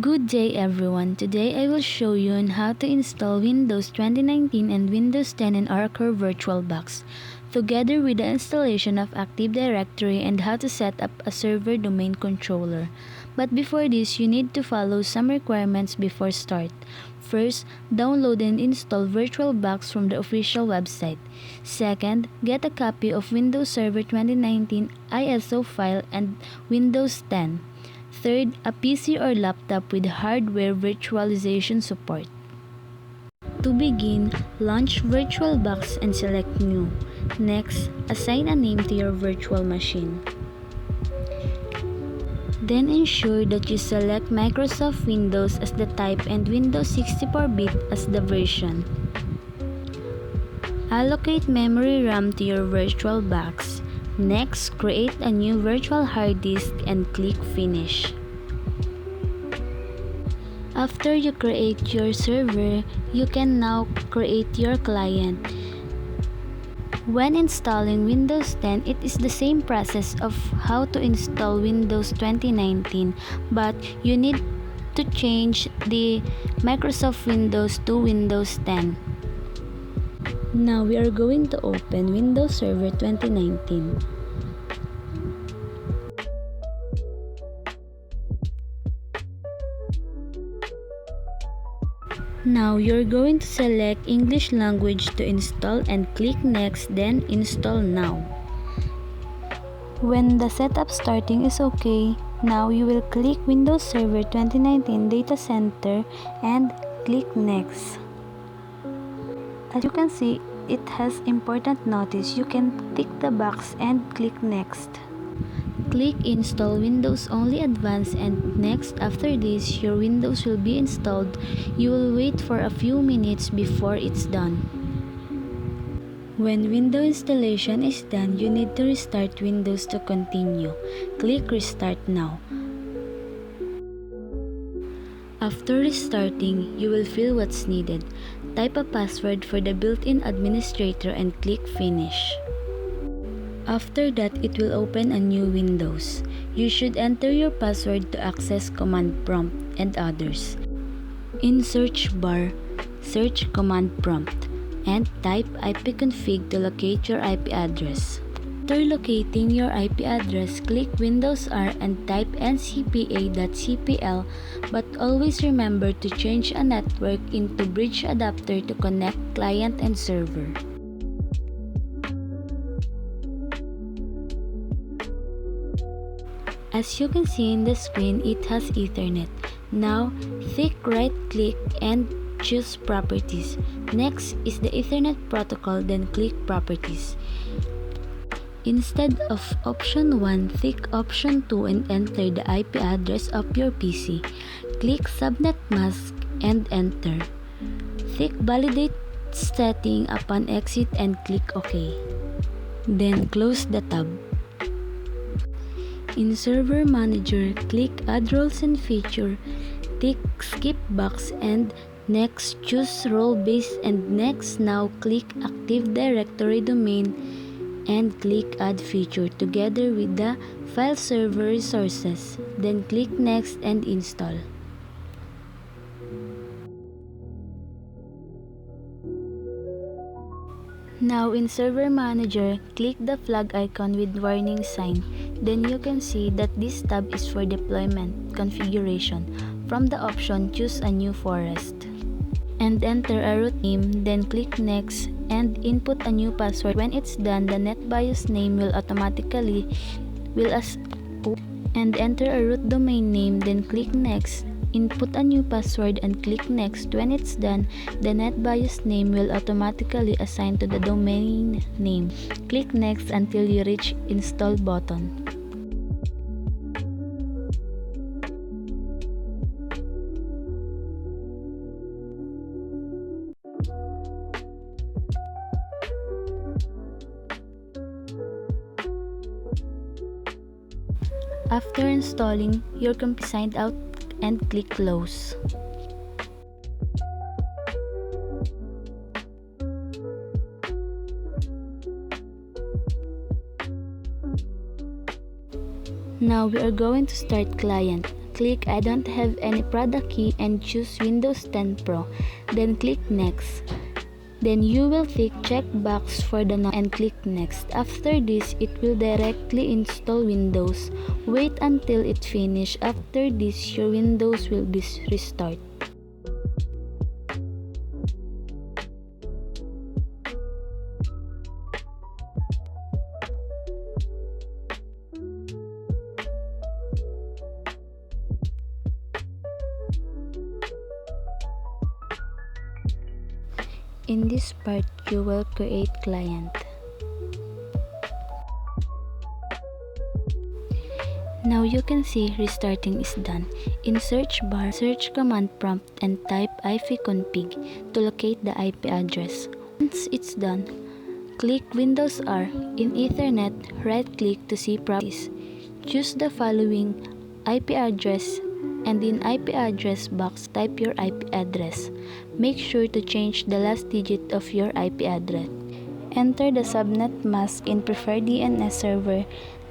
Good day everyone. Today I will show you on how to install Windows 2019 and Windows 10 in Oracle VirtualBox, together with the installation of Active Directory and how to set up a server domain controller. But before this, you need to follow some requirements before start. First, download and install VirtualBox from the official website. Second, get a copy of Windows Server 2019 ISO file and Windows 10. Third, a PC or laptop with hardware virtualization support. To begin, launch VirtualBox and select New. Next, assign a name to your virtual machine. Then ensure that you select Microsoft Windows as the type and Windows 64-bit as the version. Allocate memory RAM to your VirtualBox. Next, create a new virtual hard disk and click Finish. After you create your server, you can now create your client. When installing Windows 10, it is the same process of how to install Windows 2019, but you need to change the Microsoft Windows to Windows 10. Now we are going to open Windows Server 2019. Now you're going to select English language to install and click Next, then Install Now. When the setup starting is okay, now you will click Windows Server 2019 Data Center and click Next. As you can see, it has important notice. You can tick the box and click Next. Click Install Windows Only Advanced and Next. After this, your Windows will be installed. You will wait for a few minutes before it's done. When Windows installation is done, you need to restart Windows to continue. Click Restart Now. After restarting, you will fill what's needed. Type a password for the built-in administrator and click Finish. After that, it will open a new Windows. You should enter your password to access command prompt and others. In search bar, search command prompt and type ipconfig to locate your IP address. After locating your IP address, click Windows R and type ncpa.cpl, but always remember to change a network into bridge adapter to connect client and server. As you can see in the screen, it has Ethernet. Now, right-click and choose Properties. Next is the Ethernet protocol, then click Properties. Instead of option 1, click option 2 and enter the IP address of your PC. Click Subnet Mask and enter. Click Validate Setting upon exit and click OK. Then close the tab. In Server Manager, click Add Roles and Feature, tick Skip Box and next choose Role Based and next now click Active Directory Domain and click Add Feature together with the file server resources. Then click Next and install. Now in Server Manager, click the flag icon with warning sign. Then you can see that this tab is for deployment configuration. From the option, choose a new forest and enter a root name, then click Next and input a new password. When it's done, the NetBIOS name will automatically and enter a root domain name, then click Next. Input a new password and click Next. When it's done, the NetBIOS name will automatically assign to the domain name. Click Next until you reach Install button. After installing, you can sign out and click Close. Now we are going to start client. click I don't have any product key and choose Windows 10 Pro. Then click Next. Then you will tick checkbox for the now and click Next. After this, it will directly install Windows. Wait until it finishes. After this, your Windows will be restored. In this part, you will create client. Now you can see restarting is done. In search bar, search command prompt and type ipconfig to locate the IP address. Once it's done, click Windows R. In Ethernet, right-click to see properties. Choose the following IP address and in IP address box, type your IP address. Make sure to change the last digit of your IP address. Enter the subnet mask in preferred DNS server.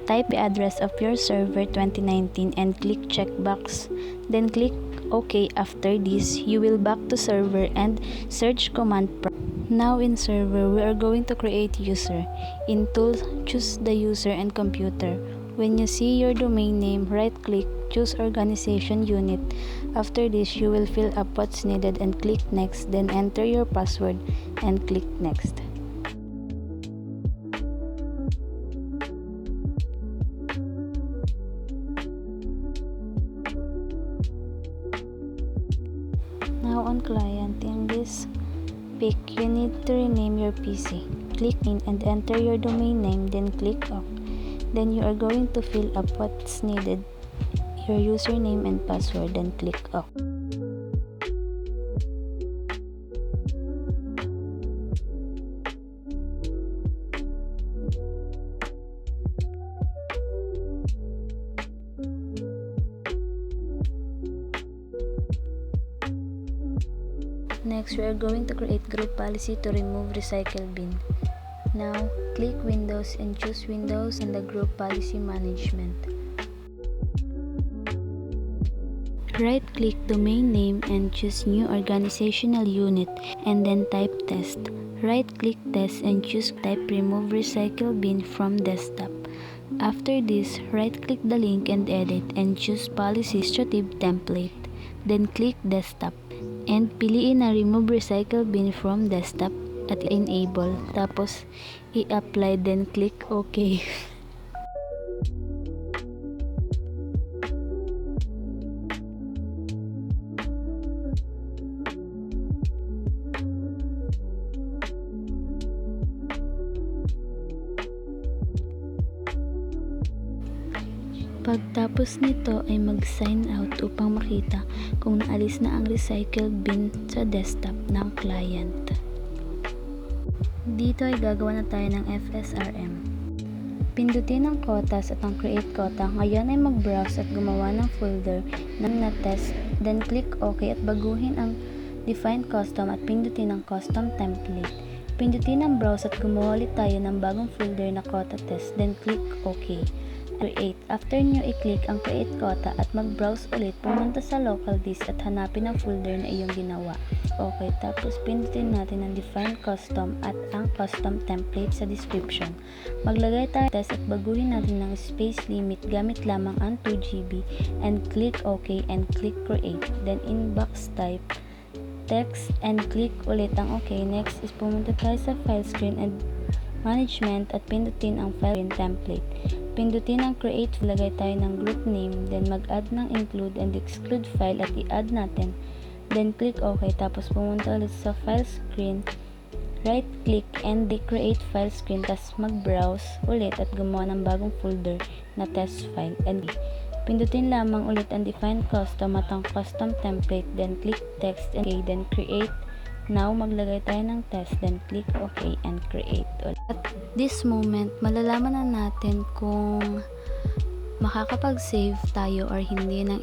Type the address of your server 2019 and click checkbox. Then click OK. After this, you will back to server and search command prompt. Now in server, we are going to create user. In tools, choose the user and computer. When you see your domain name, right-click, choose organization unit. After this, you will fill up what's needed and click next, then enter your password and click next. Now on client, in this pick, you need to rename your PC. Click in and enter your domain name, then click OK. Then you are going to fill up what's needed, your username and password, then click OK. Next, we are going to create group policy to remove recycle bin. Now, click Windows and choose Windows and the group policy management. Right-click domain name and choose new organizational unit and then type test. Right-click test and choose type remove recycle bin from desktop. After this, right-click the link and edit and choose policy administrative template. Then click desktop and piliin na remove recycle bin from desktop at enable. Tapos i-apply, then click OK. Pagtapos nito ay mag-sign out upang makita kung naalis na ang recycled bin sa desktop ng client. Dito ay gagawa na tayo ng FSRM. Pindutin ang quotas at ang create quota. Ngayon ay mag-browse at gumawa ng folder ng na-test. Then click OK at baguhin ang define custom at pindutin ang custom template. Pindutin ang browse at gumawa ulit tayo ng bagong folder na quota test. Then click OK. Create. After nyo i-click ang create quota at mag-browse ulit, pumunta sa local disk at hanapin ang folder na iyong ginawa. Okay, tapos pindutin natin ang define custom at ang custom template sa description. Maglagay tayo test at baguhin natin ng space limit gamit lamang ang 2GB and click OK and click create. Then in box type text and click ulit ang OK. Next is pumunta tayo sa file screen and management at pindutin ang file screen template. Pindutin ang create, lagay tayo ng group name, then mag-add ng include and exclude file at i-add natin. Then click OK, tapos pumunta ulit sa file screen, right click and create file screen, tapos mag-browse ulit at gumawa ng bagong folder na test file. And pindutin lamang ulit ang define custom at ang custom template, then click text and OK, then create. Now, maglagay tayo ng test, then click OK and create. At this moment, malalaman na natin kung makakapag-save tayo or hindi ng